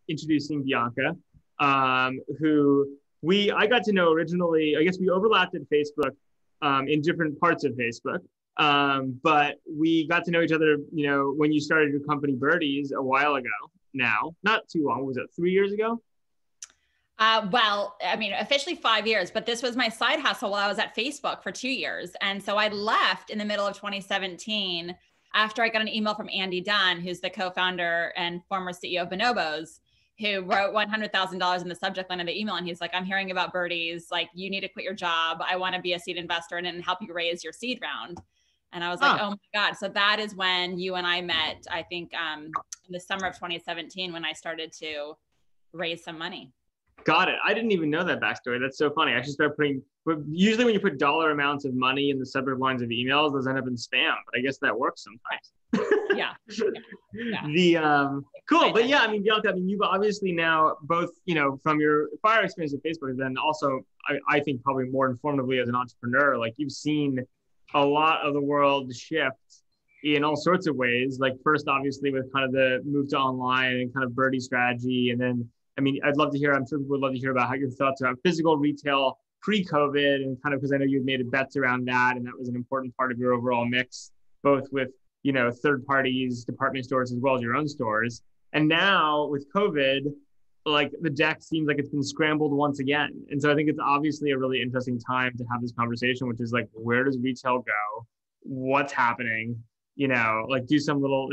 introducing Bianca, who I got to know originally. I guess we overlapped at Facebook in different parts of Facebook. But we got to know each other, when you started your company Birdies a while ago now, not too long. Was it 3 years ago? Well, I mean, officially 5 years, but this was my side hustle while I was at Facebook for 2 years. And so I left in the middle of 2017 after I got an email from Andy Dunn, who's the co-founder and former CEO of Bonobos, who wrote $100,000 in the subject line of the email. And he's like, I'm hearing about Birdies. Like, you need to quit your job. I want to be a seed investor and help you raise your seed round. And I was like, oh my God. So that is when you and I met, I think in the summer of 2017, when I started to raise some money. Got it. I didn't even know that backstory. That's so funny. I should start usually when you put dollar amounts of money in the subject lines of emails, those end up in spam, but I guess that works sometimes. Yeah. Cool. But yeah, I mean, Bianca, you've obviously now both, from your prior experience at Facebook, and then also, I think probably more informatively as an entrepreneur, like you've seen a lot of the world shift in all sorts of ways. Like first, obviously, with kind of the move to online and kind of Birdie strategy. And then, I'd love to hear, I'm sure people would love to hear about how your thoughts about physical retail pre-COVID and kind of, because I know you've made bets around that. And that was an important part of your overall mix, both with, third parties, department stores, as well as your own stores. And now with COVID, like the deck seems like it's been scrambled once again. And so I think it's obviously a really interesting time to have this conversation, which is like, where does retail go? What's happening? Like do some little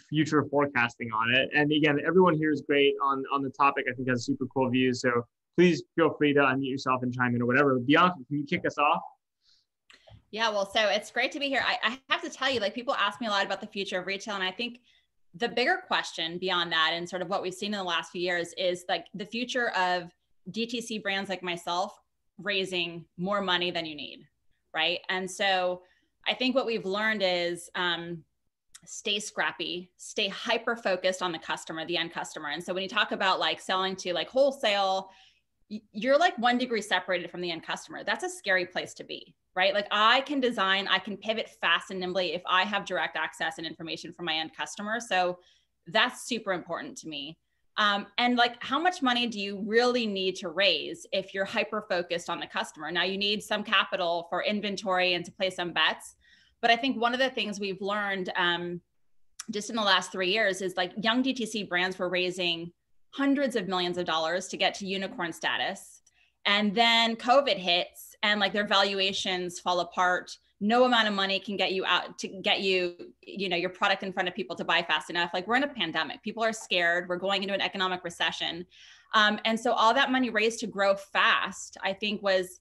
future forecasting on it. And again, everyone here is great on the topic. I think has super cool views. So please feel free to unmute yourself and chime in or whatever. Bianca, can you kick us off? Yeah, well, so it's great to be here. I have to tell you, like people ask me a lot about the future of retail. And I think the bigger question beyond that and sort of what we've seen in the last few years is like the future of DTC brands like myself raising more money than you need, right? And so I think what we've learned is stay scrappy, stay hyper-focused on the customer, the end customer. And so when you talk about like selling to like wholesale, you're like 1 degree separated from the end customer. That's a scary place to be, right? Like I can design, I can pivot fast and nimbly if I have direct access and information from my end customer. So that's super important to me. And like, how much money do you really need to raise if you're hyper-focused on the customer? Now you need some capital for inventory and to play some bets. But I think one of the things we've learned just in the last 3 years is like young DTC brands were raising hundreds of millions of dollars to get to unicorn status. And then COVID hits and like their valuations fall apart. No amount of money can get you out to get you, your product in front of people to buy fast enough. Like we're in a pandemic, people are scared. We're going into an economic recession. And so all that money raised to grow fast, I think was,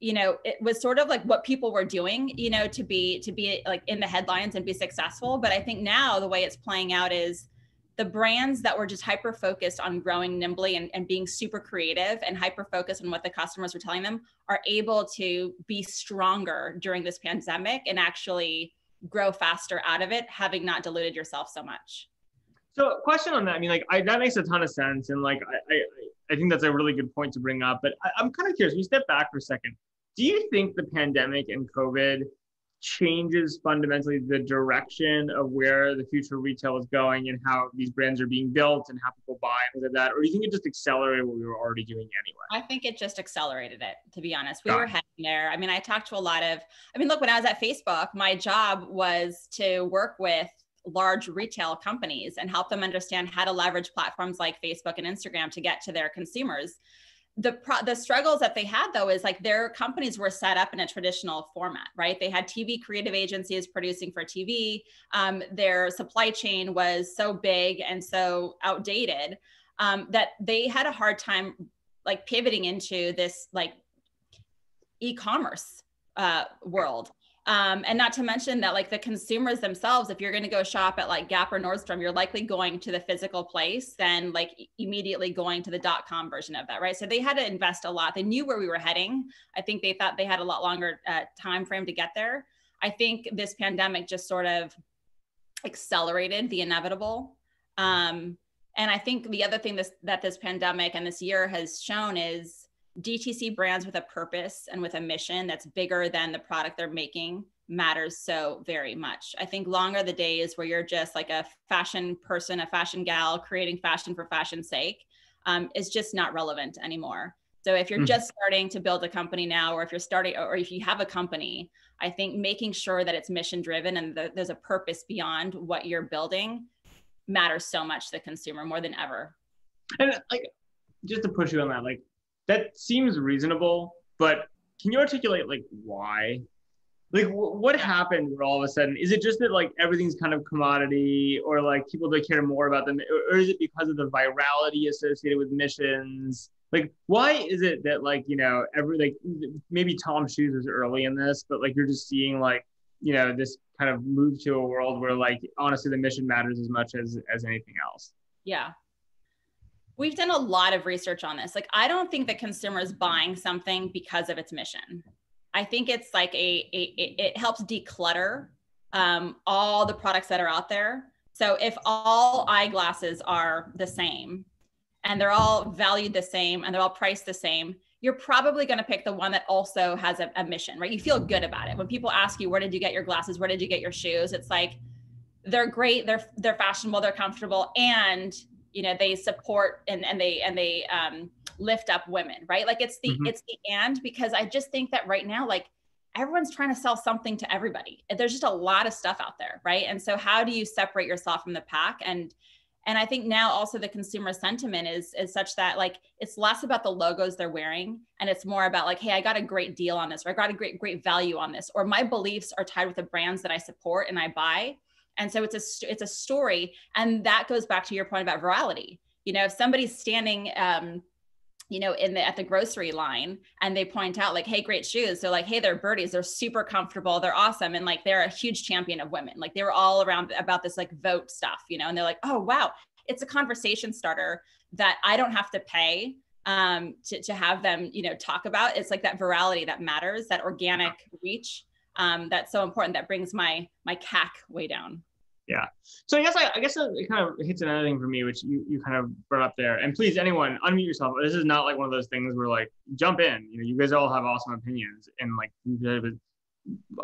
it was sort of like what people were doing, to be like in the headlines and be successful. But I think now the way it's playing out is the brands that were just hyper-focused on growing nimbly and being super creative and hyper-focused on what the customers were telling them are able to be stronger during this pandemic and actually grow faster out of it, having not diluted yourself so much. So question on that, that makes a ton of sense. And like, I think that's a really good point to bring up, but I'm kind of curious, we step back for a second. Do you think the pandemic and COVID changes fundamentally the direction of where the future retail is going and how these brands are being built and how people buy and things like that? Or do you think it just accelerated what we were already doing anyway? I think it just accelerated it, to be honest. We were heading there. I talked to a lot of, look, when I was at Facebook, my job was to work with large retail companies and help them understand how to leverage platforms like Facebook and Instagram to get to their consumers. The struggles that they had though is like their companies were set up in a traditional format, right? They had TV creative agencies producing for TV. Their supply chain was so big and so outdated that they had a hard time like pivoting into this like e-commerce world. And not to mention that like the consumers themselves, if you're going to go shop at like Gap or Nordstrom, you're likely going to the physical place than like immediately going to the .com version of that, right? So they had to invest a lot. They knew where we were heading. I think they thought they had a lot longer time frame to get there. I think this pandemic just sort of accelerated the inevitable. And I think the other thing that this pandemic and this year has shown is DTC brands with a purpose and with a mission that's bigger than the product they're making matters so very much. I think long are the days where you're just like a fashion person, a fashion gal creating fashion for fashion's sake, is just not relevant anymore. So if you're just starting to build a company now, or if you're starting, or if you have a company, I think making sure that it's mission driven and there's a purpose beyond what you're building matters so much to the consumer more than ever. And like, just to push you on that, like that seems reasonable, but can you articulate like why? Like what happened where all of a sudden, is it just that like everything's kind of commodity, or like people don't care more about them, or is it because of the virality associated with missions? Like why is it that like, you know, like maybe Tom Shoes was early in this, but like you're just seeing like, you know, this kind of move to a world where like honestly the mission matters as much as anything else. Yeah. We've done a lot of research on this. Like, I don't think the consumer is buying something because of its mission. I think it's like it helps declutter all the products that are out there. So if all eyeglasses are the same and they're all valued the same and they're all priced the same, you're probably going to pick the one that also has a mission, right? You feel good about it. When people ask you, where did you get your glasses? Where did you get your shoes? It's like, they're great. They're fashionable. They're comfortable. And, you know, they support and they lift up women, right? Like it's the and, because I just think that right now, like everyone's trying to sell something to everybody. There's just a lot of stuff out there, right? And so how do you separate yourself from the pack? And I think now also the consumer sentiment is such that like, it's less about the logos they're wearing. And it's more about like, hey, I got a great deal on this, or I got a great value on this, or my beliefs are tied with the brands that I support and I buy. And so it's a story. And that goes back to your point about virality. You know, if somebody's standing, you know, at the grocery line and they point out like, hey, great shoes. So like, hey, they're Birdies. They're super comfortable. They're awesome. And like, they're a huge champion of women. Like they were all around about this like vote stuff, you know, and they're like, oh, wow, it's a conversation starter that I don't have to pay to have them, you know, talk about. It's like that virality that matters, that organic reach. That's so important. That brings my CAC way down. Yeah. So I guess it kind of hits another thing for me, which you kind of brought up there. And please, anyone, unmute yourself. This is not like one of those things where like jump in. You know, you guys all have awesome opinions, and like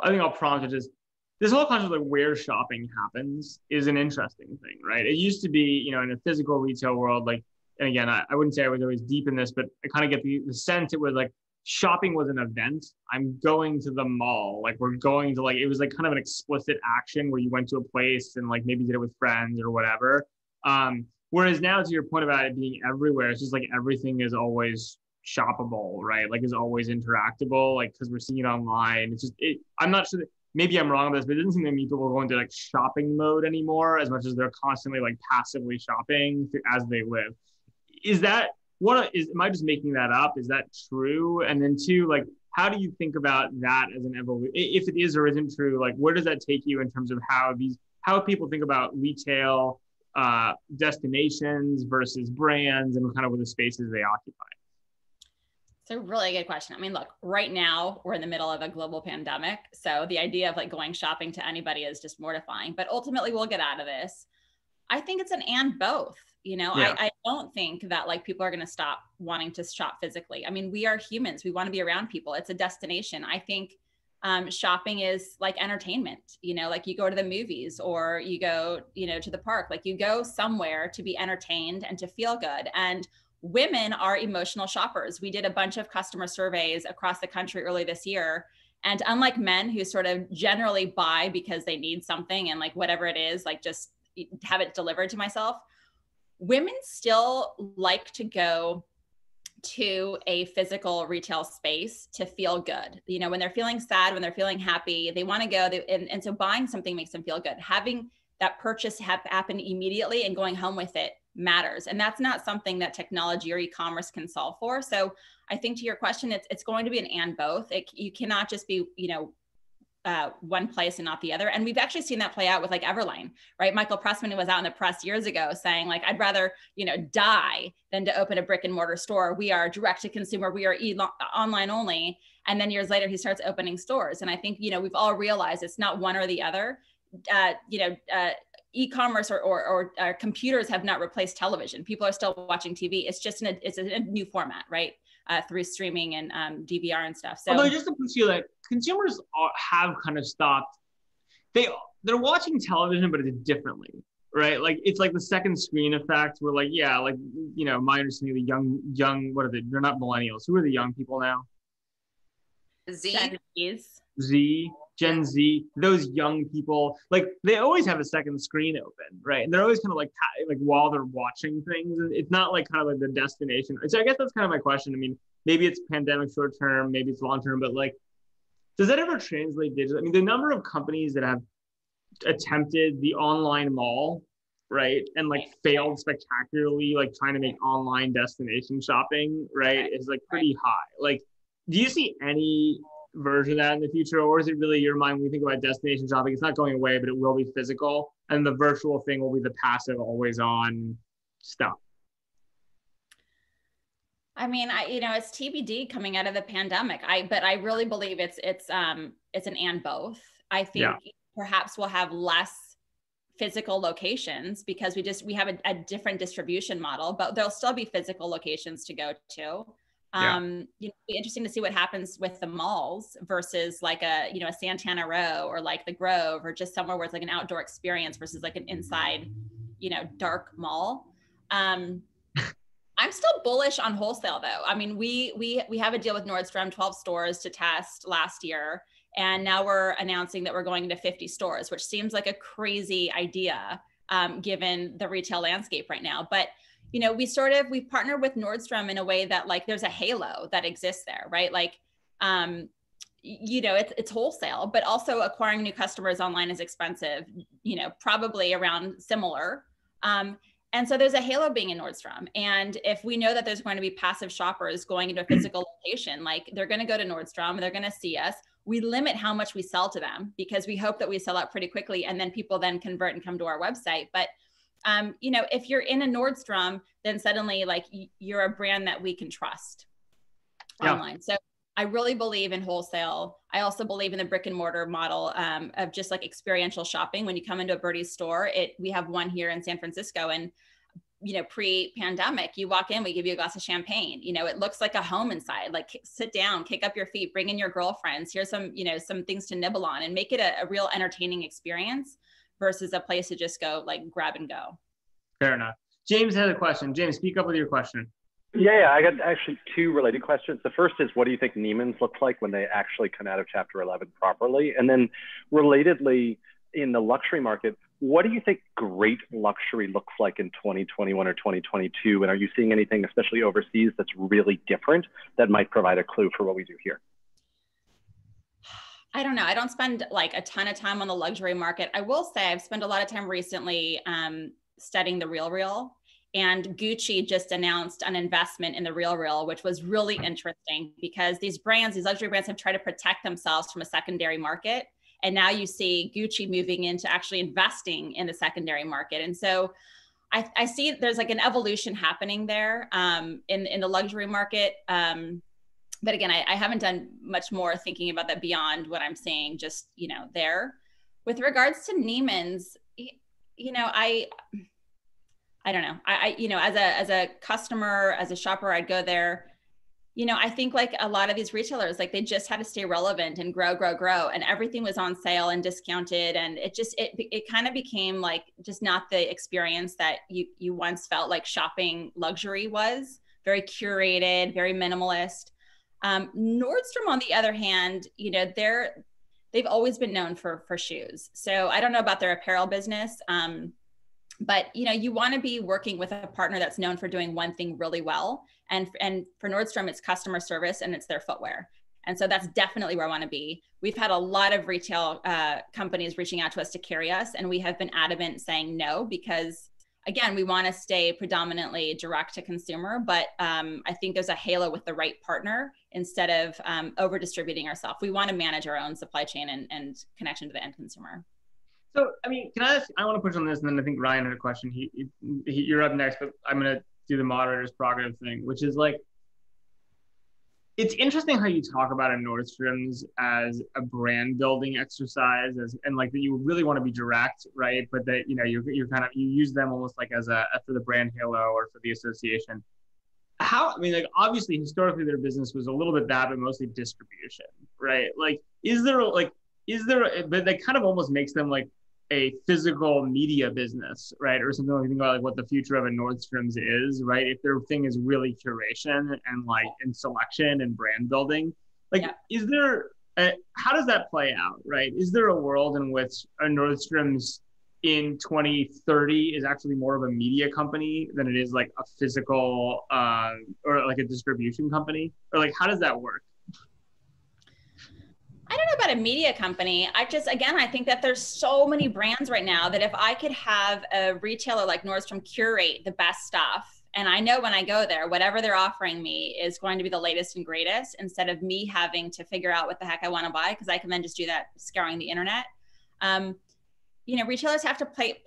I think I'll prompt it. Just this whole concept of like where shopping happens is an interesting thing, right? It used to be, you know, in a physical retail world, like, and again, I wouldn't say I was always deep in this, but I kind of get the sense it was like shopping was an event. I'm going to the mall. Like we're going to like, it was like kind of an explicit action where you went to a place and like maybe did it with friends or whatever. Whereas now, to your point about it being everywhere, it's just like everything is always shoppable, right? Like is always interactable, like because we're seeing it online. It's just, I'm not sure that, maybe I'm wrong on this, but it doesn't seem to me people are going to like shopping mode anymore as much as they're constantly like passively shopping as they live. Is that, am I just making that up? Is that true? And then two, like, how do you think about that as an evolution? If it is or isn't true, like, where does that take you in terms of how people think about retail destinations versus brands and kind of with the spaces they occupy? It's a really good question. I mean, look, right now we're in the middle of a global pandemic. So the idea of like going shopping to anybody is just mortifying, but ultimately we'll get out of this. I think it's an and both. You know, yeah. I don't think that like people are going to stop wanting to shop physically. I mean, we are humans. We want to be around people. It's a destination. I think shopping is like entertainment, you know, like you go to the movies or you go, you know, to the park, like you go somewhere to be entertained and to feel good. And women are emotional shoppers. We did a bunch of customer surveys across the country early this year. And unlike men who sort of generally buy because they need something and like whatever it is, like just have it delivered to myself, women still like to go to a physical retail space to feel good. You know, when they're feeling sad, when they're feeling happy, they want to go. And so buying something makes them feel good. Having that purchase happen immediately and going home with it matters. And that's not something that technology or e-commerce can solve for. So I think to your question, it's going to be an and both. You cannot just be, you know, one place and not the other. And we've actually seen that play out with like Everline, right? Michael Pressman was out in the press years ago saying like, I'd rather, you know, die than to open a brick and mortar store. We are direct to consumer. We are online only. And then years later, he starts opening stores. And I think, you know, we've all realized it's not one or the other. E-commerce or computers have not replaced television. People are still watching TV. It's just it's a new format, right? through streaming and DVR and stuff. So although just to push you, like consumers have kind of stopped. They're watching television, but it's differently, right? Like it's like the second screen effect. Where like, yeah, like my understanding of the young, what are they? They're not millennials. Who are the young people now? Gen Z, those young people, like they always have a second screen open, right? And they're always kind of like while they're watching things. And it's not like kind of like the destination. So I guess that's kind of my question. I mean, maybe it's pandemic short term, maybe it's long term, but like, does that ever translate digitally? I mean, the number of companies that have attempted the online mall, right, and like failed spectacularly, like trying to make online destination shopping, right, is like pretty high. Like, do you see any version of that in the future, or is it really your mind when we think about destination shopping, it's not going away, but it will be physical, and the virtual thing will be the passive, always on stuff? I mean, it's TBD coming out of the pandemic. But I really believe it's an and both. I think perhaps we'll have less physical locations because we have a different distribution model, but there'll still be physical locations to go to. It'd be interesting to see what happens with the malls versus like a Santana Row or like the Grove or just somewhere where it's like an outdoor experience versus like an inside, dark mall. I'm still bullish on wholesale though. I mean, we have a deal with Nordstrom, 12 stores to test last year. And now we're announcing that we're going into 50 stores, which seems like a crazy idea given the retail landscape right now. But we've partnered with Nordstrom in a way that like there's a halo that exists there, right? Like, it's wholesale, but also acquiring new customers online is expensive, probably around similar. And so there's a halo being in Nordstrom. And if we know that there's going to be passive shoppers going into a physical location, like they're going to go to Nordstrom, they're going to see us. We limit how much we sell to them because we hope that we sell out pretty quickly and then people then convert and come to our website. But if you're in a Nordstrom, then suddenly like you're a brand that we can trust online. So I really believe in wholesale. I also believe in the brick and mortar model of just like experiential shopping. When you come into a Birdies store, we have one here in San Francisco, and pre-pandemic, you walk in, we give you a glass of champagne. It looks like a home inside. Like sit down, kick up your feet, bring in your girlfriends. Here's some things to nibble on, and make it a real entertaining experience versus a place to just go like grab and go. Fair enough. James has a question. James, speak up with your question. Yeah, I got actually two related questions. The first is, what do you think Neiman's looks like when they actually come out of Chapter 11 properly? And then relatedly, in the luxury market, what do you think great luxury looks like in 2021 or 2022? And are you seeing anything, especially overseas, that's really different that might provide a clue for what we do here? I don't know. I don't spend like a ton of time on the luxury market. I will say I've spent a lot of time recently studying the Real. And Gucci just announced an investment in the Real, which was really interesting because these luxury brands have tried to protect themselves from a secondary market. And now you see Gucci moving into actually investing in the secondary market. And so I see there's like an evolution happening there in the luxury market. But again, I haven't done much more thinking about that beyond what I'm seeing just, there. With regards to Neiman's, I don't know. As a customer, as a shopper, I'd go there. I think like a lot of these retailers, like they just had to stay relevant and grow. And everything was on sale and discounted. And it kind of became like just not the experience that you once felt like shopping luxury was. Very curated, very minimalist. Nordstrom, on the other hand, they've always been known for shoes. So I don't know about their apparel business. But you want to be working with a partner that's known for doing one thing really well. And for Nordstrom, it's customer service and it's their footwear. And so that's definitely where I want to be. We've had a lot of retail companies reaching out to us to carry us, and we have been adamant saying no because, again, we want to stay predominantly direct to consumer. But I think there's a halo with the right partner instead of over distributing ourselves. We want to manage our own supply chain and connection to the end consumer. So, I mean, can I ask, I want to push on this, and then I think Ryan had a question. You're up next, but I'm going to do the moderator's prerogative thing, which is like, it's interesting how you talk about a Nordstrom's as a brand building exercise, and like that you really want to be direct, right? But that, you're kind of, you use them almost like as for the brand halo or for the association. how, I mean, like, obviously historically their business was a little bit that, but mostly distribution, right? Like, but that kind of almost makes them like a physical media business, right? Or something like, think about like what the future of a Nordstroms is, right? If their thing is really curation and like and selection and brand building, like, how does that play out, right? Is there a world in which a Nordstroms in 2030 is actually more of a media company than it is like a physical or like a distribution company? Or like, how does that work? I don't know about a media company. I think that there's so many brands right now that if I could have a retailer like Nordstrom curate the best stuff, and I know when I go there, whatever they're offering me is going to be the latest and greatest, instead of me having to figure out what the heck I want to buy, because I can then just do that scouring the internet. Retailers have to play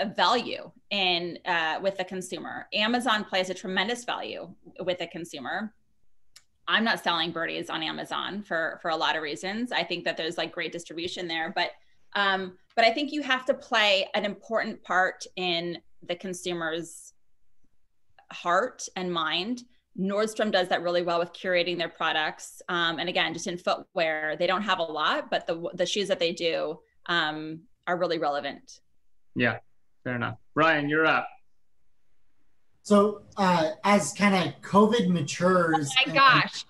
a value in with the consumer. Amazon plays a tremendous value with the consumer. I'm not selling Birdies on Amazon for a lot of reasons. I think that there's like great distribution there, but I think you have to play an important part in the consumer's heart and mind. Nordstrom does that really well with curating their products. And again, just in footwear, they don't have a lot, but the shoes that they do are really relevant. Yeah, fair enough. Ryan, you're up. So as kind of COVID matures. Oh my gosh.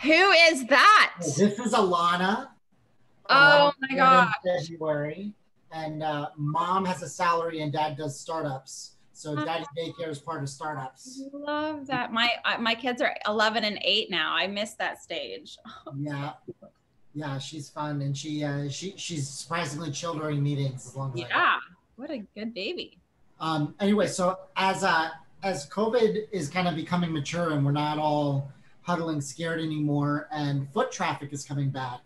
Who is that? This is Alana. Oh my gosh. In February. And mom has a salary and dad does startups. So daddy daycare is part of startups. Love that. My kids are 11 and 8 now. I missed that stage. Yeah, she's fun. And she's surprisingly chill during meetings along the way. Yeah, what a good baby. Anyway, so as COVID is kind of becoming mature and we're not all huddling scared anymore and foot traffic is coming back,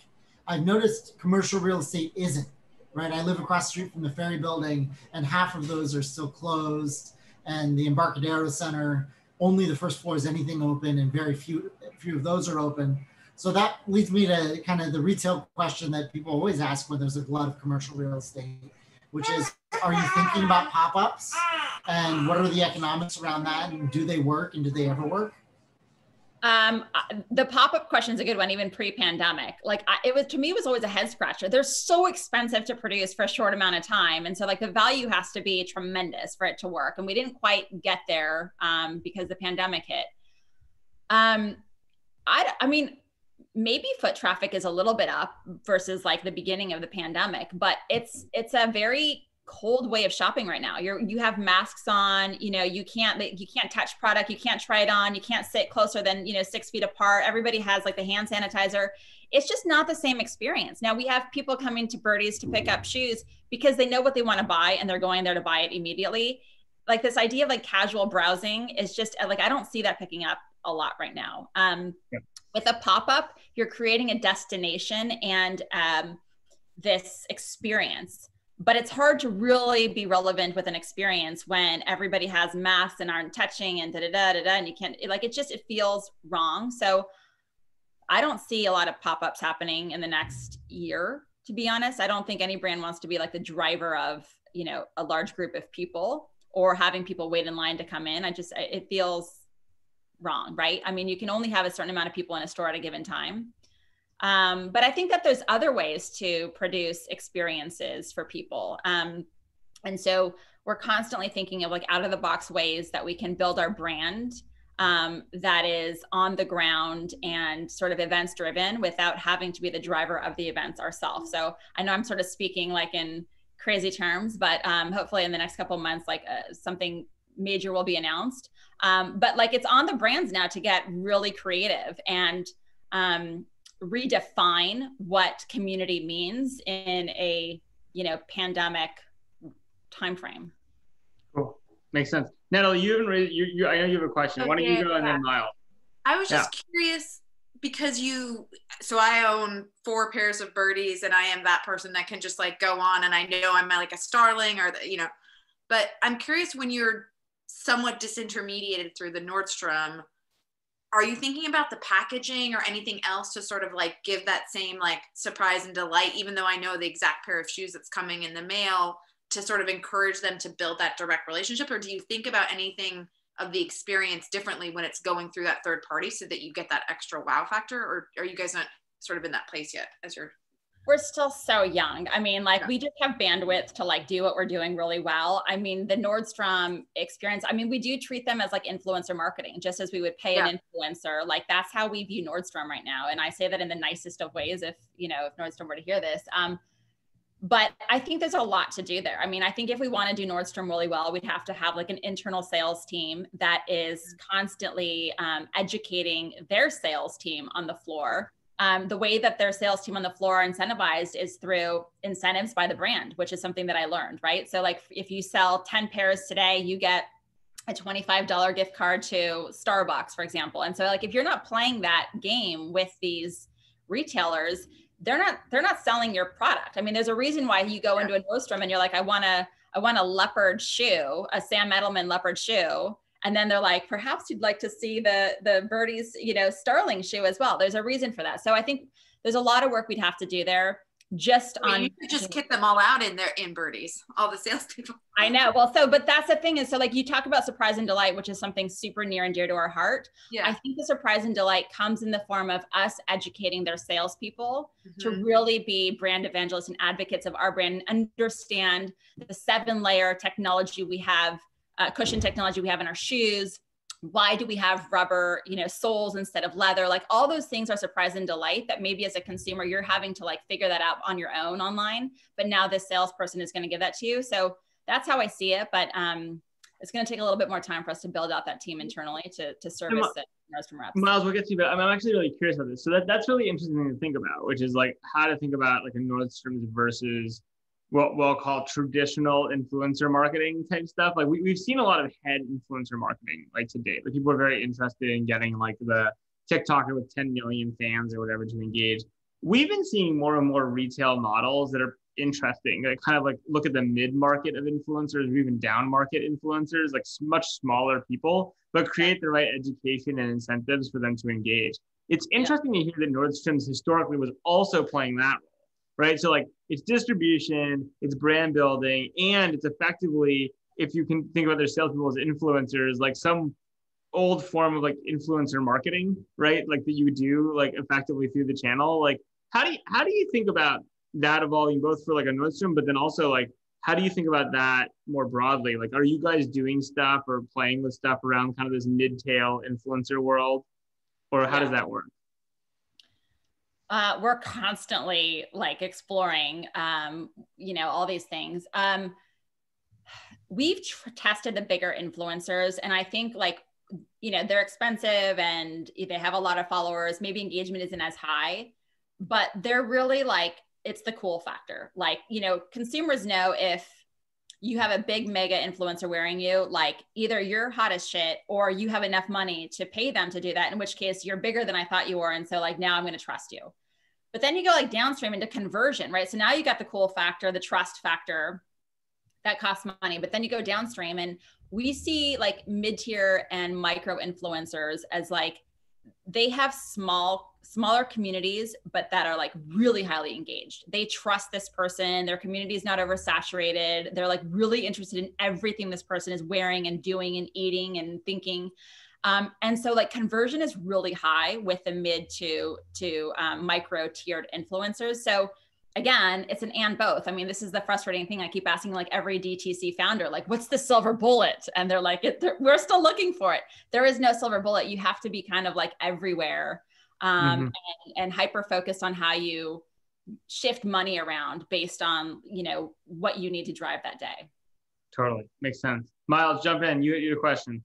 I've noticed commercial real estate isn't, right? I live across the street from the Ferry Building and half of those are still closed, and the Embarcadero Center, only the first floor is anything open and very few of those are open. So that leads me to kind of the retail question that people always ask when there's a glut of commercial real estate, which is, are you thinking about pop-ups? And what are the economics around that? And do they work? And do they ever work? The pop-up question is a good one, even pre-pandemic. Like to me, it was always a head scratcher. They're so expensive to produce for a short amount of time. And so like the value has to be tremendous for it to work. And we didn't quite get there because the pandemic hit. I mean, maybe foot traffic is a little bit up versus like the beginning of the pandemic, but it's a very cold way of shopping right now. You have masks on, you can't touch product, you can't try it on, you can't sit closer than 6 feet apart. Everybody has like the hand sanitizer. It's just not the same experience. Now we have people coming to Birdies to pick up shoes because they know what they want to buy and they're going there to buy it immediately. Like this idea of like casual browsing is just like, I don't see that picking up a lot right now. With a pop-up, you're creating a destination and this experience. But it's hard to really be relevant with an experience when everybody has masks and aren't touching and and you can't, it feels wrong. So I don't see a lot of pop-ups happening in the next year, to be honest. I don't think any brand wants to be like the driver of, a large group of people or having people wait in line to come in. It feels wrong, right? I mean, you can only have a certain amount of people in a store at a given time. But I think that there's other ways to produce experiences for people. And so we're constantly thinking of like out of the box ways that we can build our brand that is on the ground and sort of events driven without having to be the driver of the events ourselves. So I know I'm sort of speaking like in crazy terms, but hopefully in the next couple of months, like something major will be announced. But like it's on the brands now to get really creative and redefine what community means in a pandemic timeframe. Cool, makes sense. Natalie, I know you have a question. Okay, why don't you go and then Miles? I was just curious because so I own 4 pairs of Birdies and I am that person that can just like go on and I know I'm like a Starling or but I'm curious, when you're somewhat disintermediated through the Nordstrom, are you thinking about the packaging or anything else to sort of like give that same like surprise and delight, even though I know the exact pair of shoes that's coming in the mail, to sort of encourage them to build that direct relationship? Or do you think about anything of the experience differently when it's going through that third party so that you get that extra wow factor? Or are you guys not sort of in that place yet as you're? We're still so young. I mean, like, Yeah. we just have bandwidth to like do what we're doing really well. I mean, the Nordstrom experience, I mean, we do treat them as like influencer marketing, just as we would pay an influencer. Like, that's how we view Nordstrom right now. And I say that in the nicest of ways, if, you know, if Nordstrom were to hear this. But I think there's a lot to do there. I mean, I think if we want to do Nordstrom really well, we'd have to have like an internal sales team that is constantly educating their sales team on the floor. The way that their sales team on the floor are incentivized is through incentives by the brand, which is something that I learned, right? So like, if you sell 10 pairs today, you get a $25 gift card to Starbucks, for example. And so like, if you're not playing that game with these retailers, they're not selling your product. I mean, there's a reason why you go into a Nordstrom and you're like, I want a leopard shoe, a Sam Edelman leopard shoe. And then they're like, perhaps you'd like to see the Birdies, you know, Starling shoe as well. There's a reason for that. So I think there's a lot of work we'd have to do there. Just on, you could just kick them all out in Birdies, all the salespeople. I know. Well, but that's the thing is, so like, you talk about surprise and delight, which is something super near and dear to our heart. Yeah. I think the surprise and delight comes in the form of us educating their salespeople to really be brand evangelists and advocates of our brand, and understand the 7-layer technology we have, cushion technology we have in our shoes. Why do we have rubber, you know, soles instead of leather? Like, all those things are surprise and delight that maybe as a consumer, you're having to like figure that out on your own online. But now this salesperson is going to give that to you. So that's how I see it. But it's going to take a little bit more time for us to build out that team internally to service the Nordstrom reps. Miles, we'll get to you, but I'm actually really curious about this. So that's really interesting to think about, which is like how to think about like a Nordstrom's versus what we'll call traditional influencer marketing type stuff. Like we've seen a lot of head influencer marketing like to date. Like, people are very interested in getting like the TikToker with 10 million fans or whatever to engage. We've been seeing more and more retail models that are interesting. That kind of like look at the mid-market of influencers or even down-market influencers, like much smaller people, but create the right education and incentives for them to engage. It's interesting to hear that Nordstrom's historically was also playing that role. Right. So like, it's distribution, it's brand building, and it's effectively, if you can think about their salespeople as influencers, like some old form of like influencer marketing, right? Like that you would do like effectively through the channel. Like, how do you think about that evolving both for like a Nordstrom, but then also like, how do you think about that more broadly? Like, are you guys doing stuff or playing with stuff around kind of this mid-tail influencer world, or how does that work? We're constantly like exploring, you know, all these things. We've tested the bigger influencers, and I think like, you know, they're expensive and they have a lot of followers. Maybe engagement isn't as high, but they're really like, it's the cool factor. Like, you know, consumers know if you have a big mega influencer wearing you, like either you're hot as shit or you have enough money to pay them to do that, in which case you're bigger than I thought you were. And so like, now I'm going to trust you. But then you go like downstream into conversion, right? So now you got the cool factor, the trust factor that costs money, but then you go downstream, and we see like mid-tier and micro influencers as like, they have smaller communities, but that are like really highly engaged. They trust this person. Their community is not oversaturated. They're like really interested in everything this person is wearing and doing and eating and thinking. And so like conversion is really high with the mid to micro tiered influencers. So again, it's an and both. I mean, this is the frustrating thing. I keep asking like every DTC founder, like, what's the silver bullet? And they're like, we're still looking for it. There is no silver bullet. You have to be kind of like everywhere and hyper focused on how you shift money around based on, you know, what you need to drive that day. Totally. Makes sense. Miles, jump in. Your question.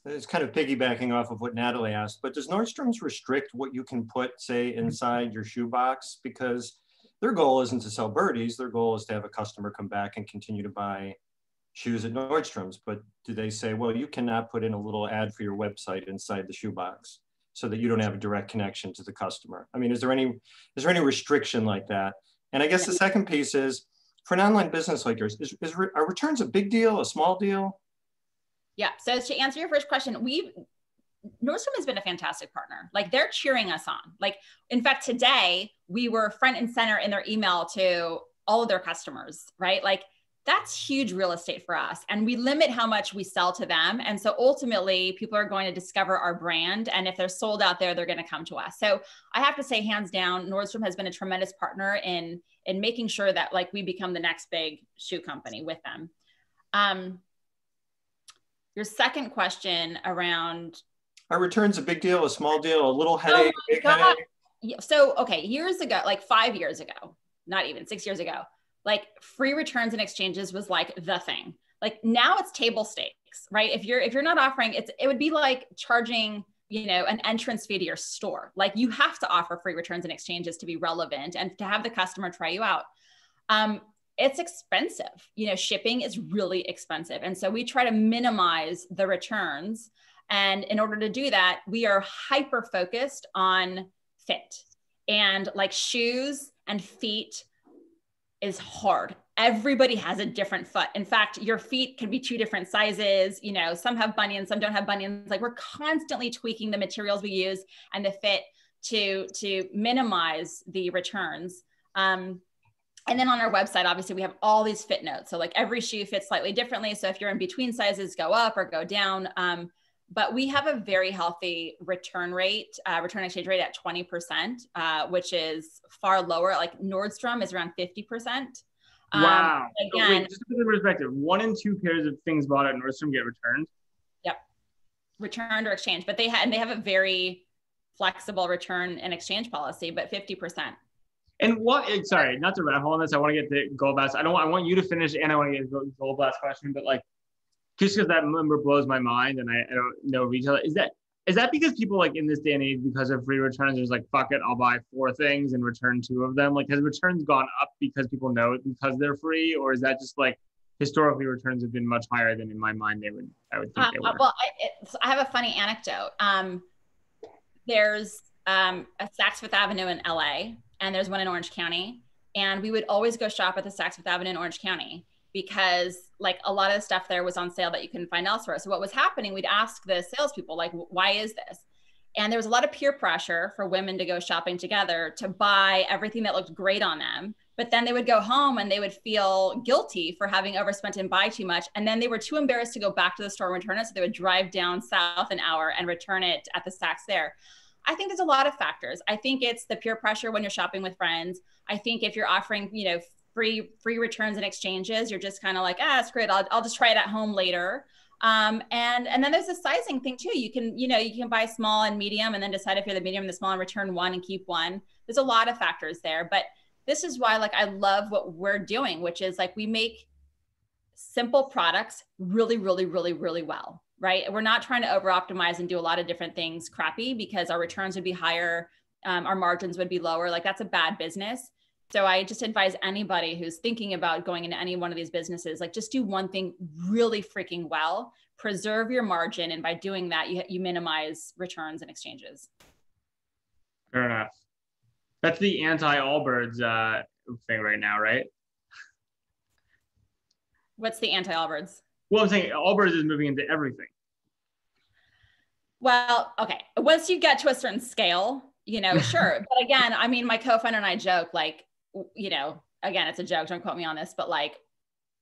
It's kind of piggybacking off of what Natalie asked, but does Nordstrom's restrict what you can put, say, inside your shoebox? Because their goal isn't to sell Birdies. Their goal is to have a customer come back and continue to buy shoes at Nordstrom's. But do they say, well, you cannot put in a little ad for your website inside the shoebox so that you don't have a direct connection to the customer? I mean, is there any restriction like that? And I guess the second piece is, for an online business like yours, are returns a big deal, a small deal? Yeah. So to answer your first question, Nordstrom has been a fantastic partner. Like, they're cheering us on. Like, in fact, today we were front and center in their email to all of their customers, right? Like, that's huge real estate for us. And we limit how much we sell to them. And so ultimately people are going to discover our brand. And if they're sold out there, they're going to come to us. So I have to say, hands down, Nordstrom has been a tremendous partner in making sure that like we become the next big shoe company with them. Your second question around. Are returns a big deal, a small deal, a little headache, big headache? So, okay, years ago, like 5 years ago, not even 6 years ago, like free returns and exchanges was like the thing. Like now it's table stakes, right? If you're not offering, it would be like charging, you know, an entrance fee to your store. Like you have to offer free returns and exchanges to be relevant and to have the customer try you out. It's expensive. You know, shipping is really expensive. And so we try to minimize the returns. And in order to do that, we are hyper focused on fit, and like shoes and feet is hard. Everybody has a different foot. In fact, your feet can be 2 different sizes. You know, some have bunions, some don't have bunions. Like we're constantly tweaking the materials we use and the fit to minimize the returns. And then on our website, obviously we have all these fit notes. So like every shoe fits slightly differently. So if you're in between sizes, go up or go down. But we have a very healthy return exchange rate at 20%, which is far lower. Like Nordstrom is around 50%. Wow. Again, wait, just to put in perspective, 1 in 2 pairs of things bought at Nordstrom get returned. Yep. Returned or exchanged, but they have a very flexible return and exchange policy, but 50%. And sorry, not to rat hole on this. I want to get to Goldblast. I want you to finish, and I want to get to Goldblast question, but like, just because that number blows my mind, and I don't know retail, is that because people like in this day and age, because of free returns, there's like, fuck it, I'll buy 4 things and return 2 of them? Like, has returns gone up because people know it because they're free, or is that just like historically returns have been much higher than in my mind I would think they were? Well, I have a funny anecdote. There's a Saks Fifth Avenue in LA, and there's one in Orange County, and we would always go shop at the Saks Fifth Avenue in Orange County, because like a lot of the stuff there was on sale that you couldn't find elsewhere. So what was happening, we'd ask the salespeople, like, why is this? And there was a lot of peer pressure for women to go shopping together to buy everything that looked great on them. But then they would go home and they would feel guilty for having overspent and buy too much. And then they were too embarrassed to go back to the store and return it. So they would drive down south an hour and return it at the Saks there. I think there's a lot of factors. I think it's the peer pressure when you're shopping with friends. I think if you're offering, you know, free returns and exchanges, you're just kind of like, it's great. I'll just try it at home later. And then there's a sizing thing too. You can buy small and medium and then decide if you're the medium and the small and return 1 and keep 1. There's a lot of factors there, but this is why like I love what we're doing, which is like we make simple products really, really, really, really well, right? We're not trying to over optimize and do a lot of different things crappy because our returns would be higher. Our margins would be lower. Like that's a bad business. So I just advise anybody who's thinking about going into any one of these businesses, like just do one thing really freaking well, preserve your margin. And by doing that, you minimize returns and exchanges. Fair enough. That's the anti-Allbirds thing right now, right? What's the anti-Allbirds? Well, I'm saying Allbirds is moving into everything. Well, okay. Once you get to a certain scale, you know, sure. But again, I mean, my co-founder and I joke like, you know, again, it's a joke, don't quote me on this, but like,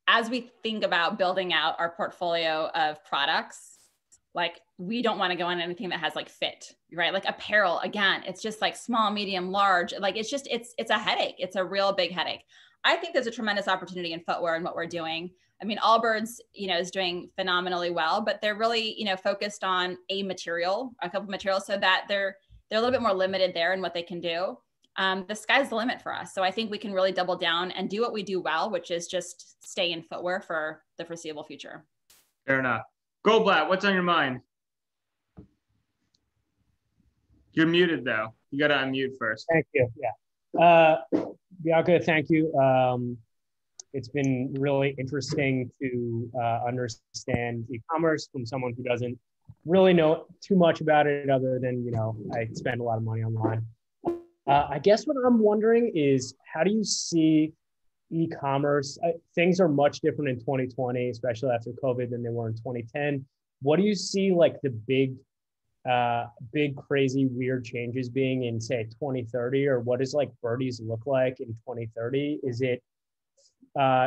as we think about building out our portfolio of products, like we don't want to go on anything that has like fit, right? Like apparel, again, it's just like small, medium, large. Like it's just, it's a headache. It's a real big headache. I think there's a tremendous opportunity in footwear and what we're doing. I mean, Allbirds, you know, is doing phenomenally well, but they're really, you know, focused on a couple of materials so that they're a little bit more limited there in what they can do. The sky's the limit for us. So I think we can really double down and do what we do well, which is just stay in footwear for the foreseeable future. Fair enough. Goldblatt, what's on your mind? You're muted though. You got to unmute first. Thank you. Yeah. Bianca, thank you. It's been really interesting to understand e-commerce from someone who doesn't really know too much about it other than, you know, I spend a lot of money online. I guess what I'm wondering is, how do you see e-commerce? Things are much different in 2020, especially after COVID, than they were in 2010. What do you see like the big, crazy, weird changes being in, say, 2030? Or what does like Birdies look like in 2030? Is it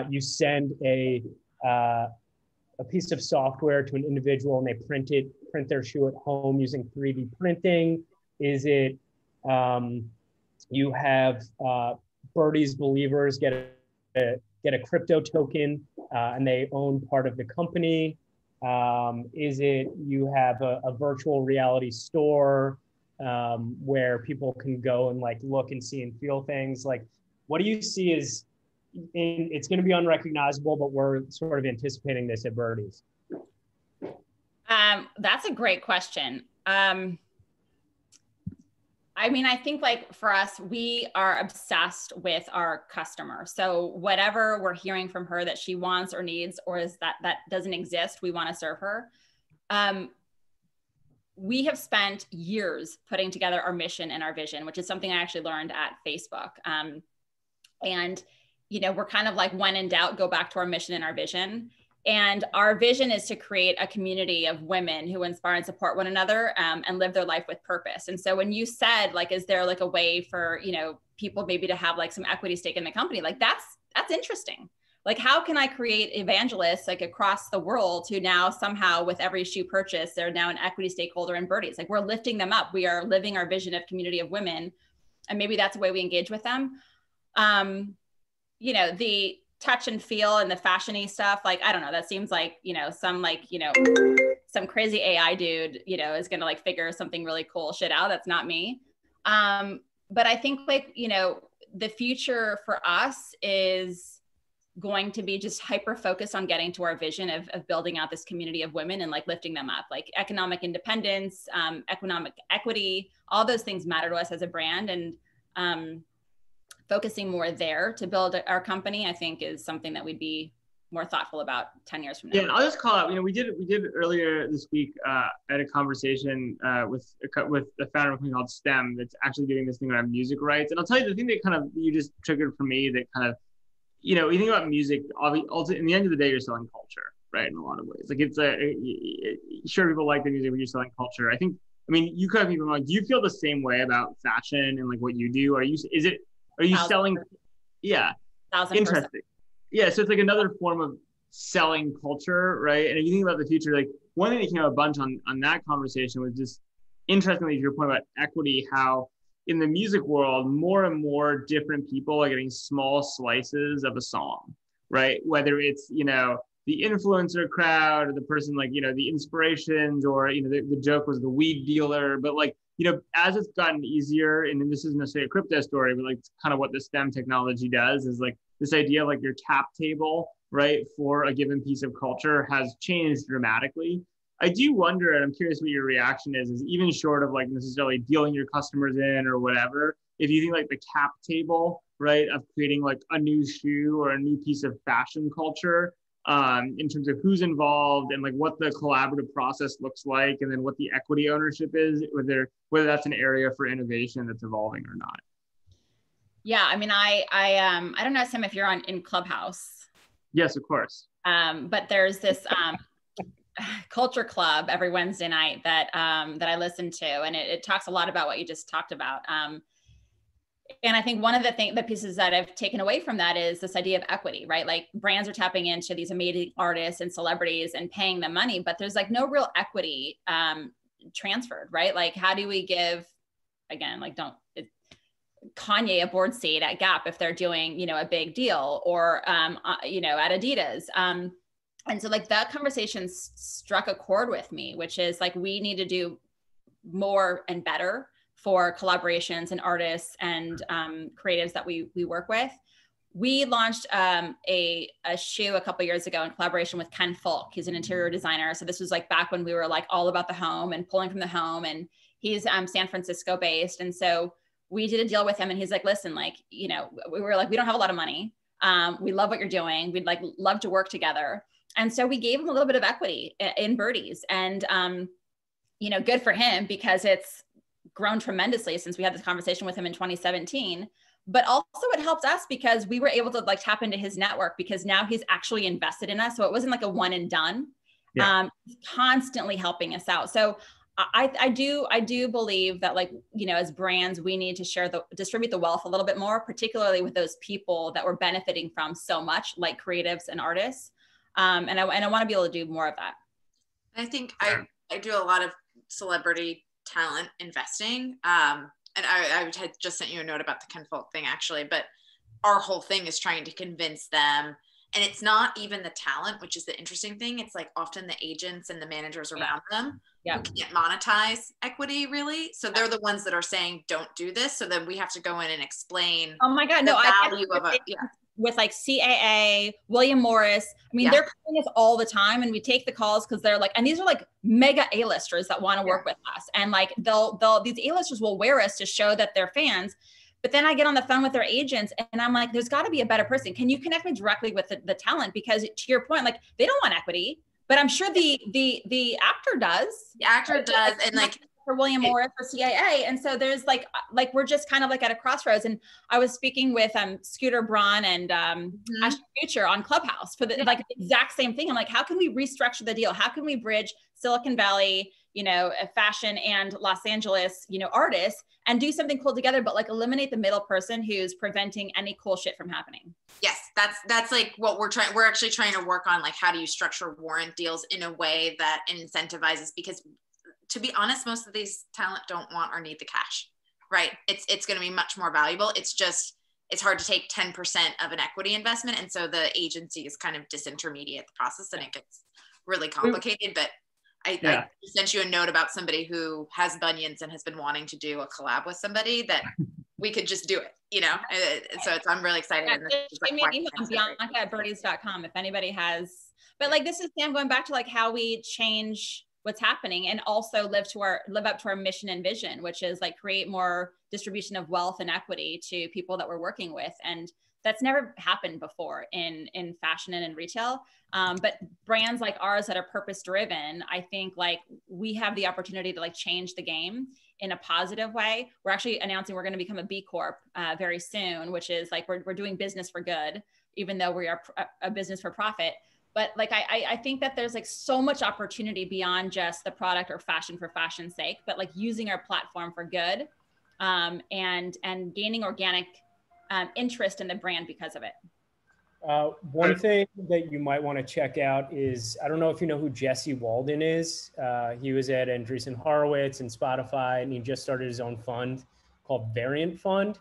you send a piece of software to an individual and they print their shoe at home using 3D printing? Is it you have Birdies believers get a crypto token and they own part of the company? Is it you have a virtual reality store where people can go and like look and see and feel things? Like, what do you see as it's going to be unrecognizable, but we're sort of anticipating this at Birdies? That's a great question. I mean, I think like for us, we are obsessed with our customer. So whatever we're hearing from her that she wants or needs, or is that doesn't exist, we want to serve her. We have spent years putting together our mission and our vision, which is something I actually learned at Facebook. And, you know, we're kind of like, when in doubt, go back to our mission and our vision. And our vision is to create a community of women who inspire and support one another and live their life with purpose. And so when you said, like, is there like a way for, you know, people maybe to have like some equity stake in the company? Like, that's interesting. Like, how can I create evangelists like across the world who now somehow with every shoe purchase, they're now an equity stakeholder in Birdies? Like, we're lifting them up. We are living our vision of community of women. And maybe that's the way we engage with them. You know, the touch and feel and the fashion-y stuff, like, I don't know, that seems like, you know, some like, you know, some crazy AI dude, you know, is going to like figure something really cool shit out. That's not me. But I think like, you know, the future for us is going to be just hyper focused on getting to our vision of building out this community of women and like lifting them up, like economic independence, economic equity, all those things matter to us as a brand. And focusing more there to build our company, I think, is something that we'd be more thoughtful about 10 years from now. Yeah, and I'll just call out, you know, we did earlier this week, I had a conversation with the founder of a company called STEM that's actually doing this thing around music rights. And I'll tell you the thing that kind of, you just triggered for me that kind of, you know, you think about music, also in the end of the day, you're selling culture, right? In a lot of ways. Like sure, people like the music, but you're selling culture. I mean, you kind of people like, do you feel the same way about fashion and like what you do? Are you selling? Yeah. 1,000%. Interesting. Yeah. So it's like another form of selling culture, right? And if you think about the future, like one thing that came out a bunch on that conversation was just interestingly, to your point about equity, how in the music world, more and more different people are getting small slices of a song, right? Whether it's, you know, the influencer crowd or the person like, you know, the inspirations, or, you know, the joke was the weed dealer, but like, you know, as it's gotten easier, and this isn't necessarily a crypto story, but like it's kind of what the STEM technology does is like this idea of like your cap table, right, for a given piece of culture has changed dramatically. I do wonder, and I'm curious what your reaction is even short of like necessarily dealing your customers in or whatever, if you think like the cap table, right, of creating like a new shoe or a new piece of fashion culture, in terms of who's involved and like what the collaborative process looks like, and then what the equity ownership is, whether that's an area for innovation that's evolving or not. Yeah, I mean, I don't know, Sam, if you're in Clubhouse. Yes, of course. But there's this culture club every Wednesday night that I listen to, and it talks a lot about what you just talked about. And I think one of the pieces that I've taken away from that is this idea of equity, right? Like brands are tapping into these amazing artists and celebrities and paying them money, but there's like no real equity transferred, right? Like how do we give, again, like Kanye a board seat at Gap if they're doing, you know, a big deal, or, you know, at Adidas. And so like that conversation struck a chord with me, which is like, we need to do more and better for collaborations and artists and creatives that we work with. We launched a shoe a couple of years ago in collaboration with Ken Folk. He's an interior designer. So this was like back when we were like all about the home and pulling from the home, and he's San Francisco based. And so we did a deal with him, and he's like, listen, like, you know, we were like, we don't have a lot of money. We love what you're doing. We'd like love to work together. And so we gave him a little bit of equity in Birdies, and you know, good for him because it's grown tremendously since we had this conversation with him in 2017. But also it helped us because we were able to like tap into his network, because now he's actually invested in us. So it wasn't like a one and done, constantly helping us out. So I do believe that, like, you know, as brands, we need to distribute the wealth a little bit more, particularly with those people that we're benefiting from so much, like creatives and artists. And I want to be able to do more of that. I think I do a lot of celebrity talent investing. And I had just sent you a note about the Ken Folk thing, actually, but our whole thing is trying to convince them. And it's not even the talent, which is the interesting thing. It's like often the agents and the managers around them who can't monetize equity, really. So they're the ones that are saying, don't do this. So then we have to go in and explain. Oh my God, no, value of it. With like CAA, William Morris. I mean, they're calling us all the time, and we take the calls because they're like, and these are like mega A-listers that want to work with us. And like these A-listers will wear us to show that they're fans. But then I get on the phone with their agents and I'm like, there's got to be a better person. Can you connect me directly with the talent? Because to your point, like, they don't want equity, but I'm sure the actor does. The actor does. And like for William Morris or CAA. And so there's like we're just kind of like at a crossroads. And I was speaking with Scooter Braun and Ashton Kutcher on Clubhouse for the like the exact same thing. I'm like, how can we restructure the deal? How can we bridge Silicon Valley, you know, fashion and Los Angeles, you know, artists, and do something cool together, but like eliminate the middle person who's preventing any cool shit from happening? Yes, that's like what we're actually trying to work on. Like, how do you structure warrant deals in a way that incentivizes? Because to be honest, most of these talent don't want or need the cash, right? It's going to be much more valuable. It's hard to take 10% of an equity investment. And so the agency is kind of disintermediate the process, and it gets really complicated. But I sent you a note about somebody who has bunions and has been wanting to do a collab with somebody that we could just do it, you know? So I'm really excited. Give me an email on Bianca@birdies.com if anybody has, but like, this is Sam going back to like how we change what's happening and also live up to our mission and vision, which is like create more distribution of wealth and equity to people that we're working with. And that's never happened before in fashion and in retail. But brands like ours that are purpose driven, I think like we have the opportunity to like change the game in a positive way. We're actually announcing we're going to become a B Corp very soon, which is like we're doing business for good, even though we are a business for profit. But like, I think that there's like so much opportunity beyond just the product or fashion for fashion's sake, but like using our platform for good and gaining organic interest in the brand because of it. One thing that you might want to check out is, I don't know if you know who Jesse Walden is. He was at Andreessen Horowitz and Spotify, and he just started his own fund called Variant Fund.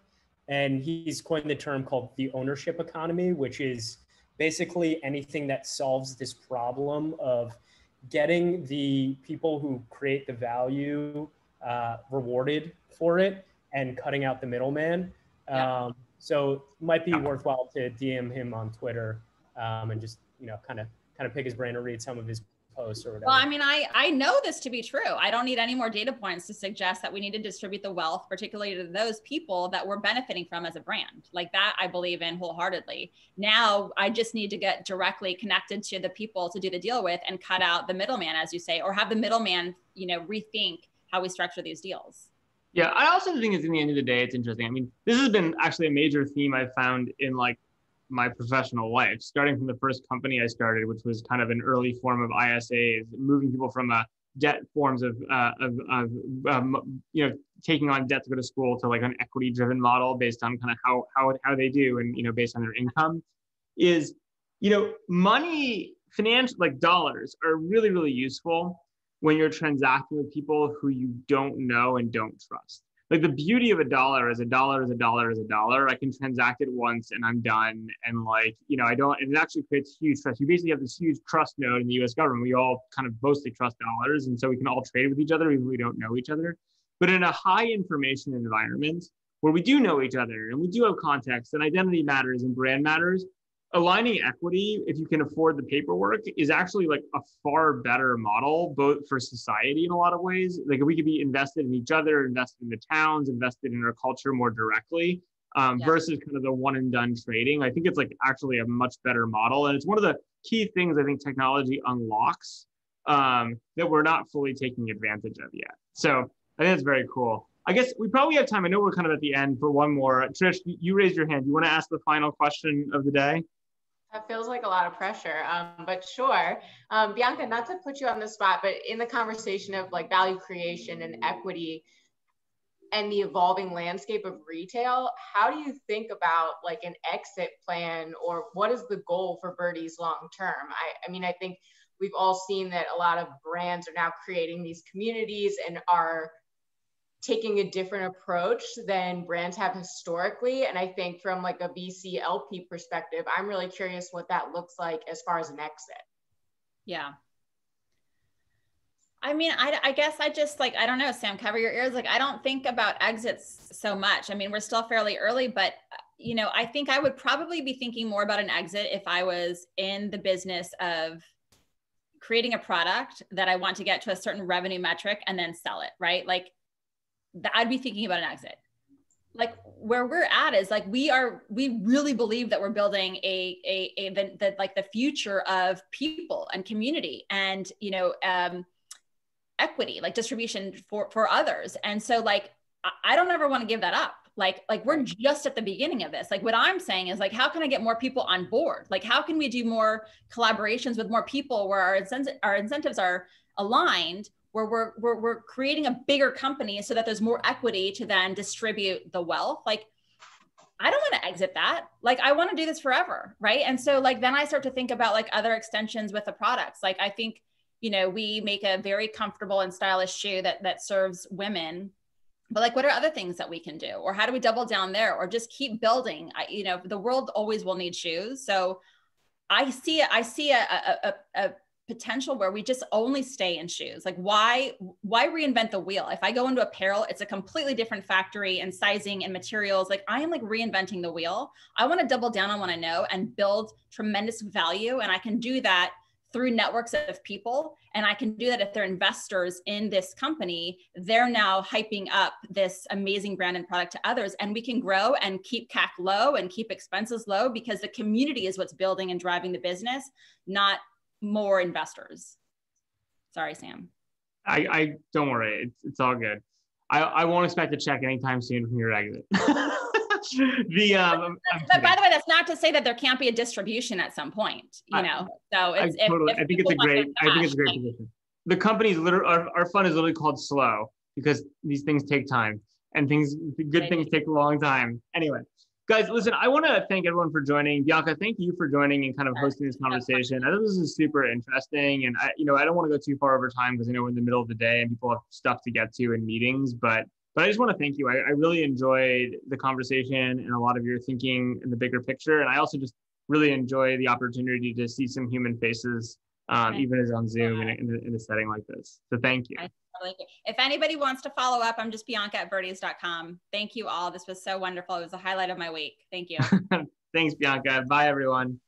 And he's coined the term called the ownership economy, which is basically anything that solves this problem of getting the people who create the value rewarded for it and cutting out the middleman. So it might be worthwhile to DM him on Twitter and just, you know, kind of pick his brain or read some of his posts or whatever. Well, I mean, I know this to be true. I don't need any more data points to suggest that we need to distribute the wealth, particularly to those people that we're benefiting from as a brand. Like that, I believe in wholeheartedly. Now, I just need to get directly connected to the people to do the deal with and cut out the middleman, as you say, or have the middleman, you know, rethink how we structure these deals. Yeah, I also think it's in the end of the day, it's interesting. I mean, this has been actually a major theme I've found in like my professional life, starting from the first company I started, which was kind of an early form of ISAs, moving people from debt forms of you know, taking on debt to go to school to like an equity driven model based on kind of how they do and, you know, based on their income is, you know, money, financial, like dollars are really, really useful when you're transacting with people who you don't know and don't trust. Like the beauty of a dollar is a dollar is a dollar is a dollar. I can transact it once and I'm done. And like, you know, and it actually creates huge trust. You basically have this huge trust node in the US government. We all kind of mostly trust dollars. And so we can all trade with each other even if we don't know each other. But in a high information environment where we do know each other and we do have context and identity matters and brand matters, aligning equity, if you can afford the paperwork, is actually like a far better model, both for society in a lot of ways. Like we could be invested in each other, invested in the towns, invested in our culture more directly, versus kind of the one and done trading. I think it's like actually a much better model. And it's one of the key things I think technology unlocks that we're not fully taking advantage of yet. So I think that's very cool. I guess we probably have time. I know we're kind of at the end for one more. Trish, you raised your hand. You want to ask the final question of the day? That feels like a lot of pressure, but sure. Bianca, not to put you on the spot, but in the conversation of like value creation and equity and the evolving landscape of retail, how do you think about like an exit plan, or what is the goal for Birdies long term? I mean, I think we've all seen that a lot of brands are now creating these communities and are taking a different approach than brands have historically. And I think from like a VC LP perspective, I'm really curious what that looks like as far as an exit. Yeah. I mean, I guess I just like, I don't know, Sam, cover your ears. Like, I don't think about exits so much. I mean, we're still fairly early, but you know, I think I would probably be thinking more about an exit if I was in the business of creating a product that I want to get to a certain revenue metric and then sell it, right? Like, I'd be thinking about an exit. Like where we're at is like, we really believe that we're building the future of people and community and, you know, equity, like distribution for others. And so like, I don't ever want to give that up. Like we're just at the beginning of this. Like what I'm saying is like, how can I get more people on board? Like, how can we do more collaborations with more people where our incentives are aligned, where we're creating a bigger company so that there's more equity to then distribute the wealth. Like, I don't want to exit that. Like, I want to do this forever. Right. And so like, then I start to think about like other extensions with the products. Like, I think, you know, we make a very comfortable and stylish shoe that serves women, but like, what are other things that we can do? Or how do we double down there, or just keep building? You know, the world always will need shoes. So I see a potential where we just only stay in shoes. Like why reinvent the wheel? If I go into apparel, it's a completely different factory and sizing and materials. Like I am like reinventing the wheel. I want to double down on what I know and build tremendous value. And I can do that through networks of people. And I can do that if they're investors in this company. They're now hyping up this amazing brand and product to others. And we can grow and keep CAC low and keep expenses low, because the community is what's building and driving the business, not more investors. Sorry, Sam. I don't worry. It's all good. I won't expect a check anytime soon from your exit. But by the way, that's not to say that there can't be a distribution at some point, you know. So it's I think it's a great position. The company's our fund is literally called Slow, because these things take time, and good things take a long time. Anyway, guys, listen, I want to thank everyone for joining. Bianca, thank you for joining and kind of hosting this conversation. I thought this is super interesting, and I don't want to go too far over time because I know we're in the middle of the day and people have stuff to get to in meetings, but I just want to thank you. I really enjoyed the conversation and a lot of your thinking in the bigger picture. And I also just really enjoy the opportunity to see some human faces, even as on Zoom in a setting like this. So thank you. If anybody wants to follow up, I'm just Bianca@birdies.com. Thank you all. This was so wonderful. It was the highlight of my week. Thank you. Thanks, Bianca. Bye, everyone.